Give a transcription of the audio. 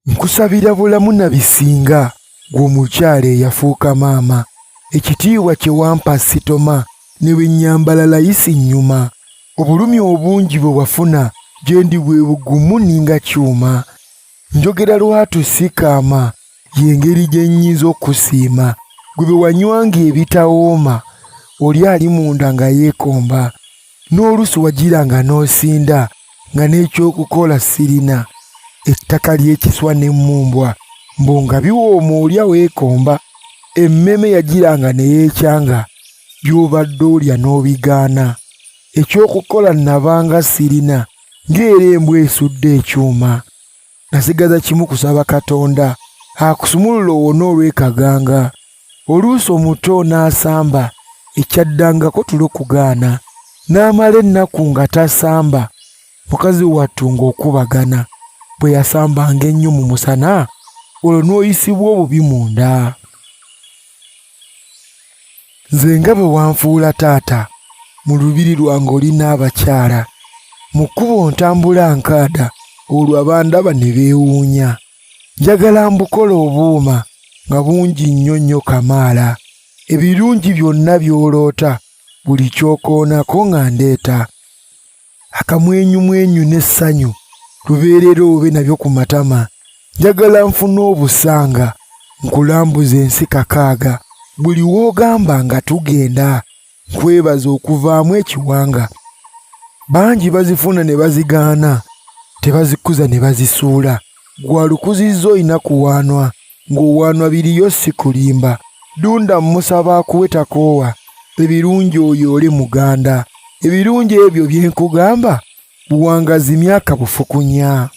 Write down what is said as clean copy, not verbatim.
Nkusabira bulamu na bisinga gw'omukyala eyafuuka maama, ekitiibwa kye wampa sitoma ne bwe nnyambala layisi nnyuma, obulumi obungi bwe wafuna gye ndi bwe bugumu ninga kyuma. Njogera lwatu sikaama y'engeri gye nnyinza okusiima, gwe bwe wanywanga ebitawooma oli ali munda nga yeekomba, n'oluusi wagiranga n'osinda nga n'ekyokukola sirina. Ettaka ly'ekiswa n'emmumbwa mbo nga biwooma olya weekomba, emmeme yagiranga ne yeekyanga by'obadde olya n'obigaana. Ekyokukola nabanga sirina ng'era embwa esudde ekyuma. Nasigaza kimu kusaba Katonda akusumulula owone olw'ekaganga. Oluusi omuto n'asamba ekyaddangako tulo kugaana, n'amala ennaku nga tasamba mukazi wattu ng'okubagana. Bwe yasambanga ennyo mu musana olwo n'oyisibwa obubi munda. Nze nga bwe wanfuula taata mu lubiri lwange oli n'abakyala, mu kkubo ntambula nkaada olwo abandaba ne beewuunya. Njagala mbukola obuuma nga bungi nnyo nnyo kamaala, ebirungi byonna by'oloota buli kyokoonako nga ndeeta. Akamwenyumwenyu n'essanyu lubeerera obe nabyo ku matama. Njagala nfune obusanga nkulambuza ensi kakaaga, buli w'ogamba nga tugenda nkwebaza okuvaamu ekiwanga. Bangi bazifuna ne bazigaana, tebazikuza ne bazisuula. Gwalukuzizza olina kuwaanwa, ng'owaanwa biriyo si kulimba. Dunda mmusaba akuwe takoowa, ebirungi oyoole muganda. Ebirungi ebyo bye nkugamba buwangazi myaka bufukunya.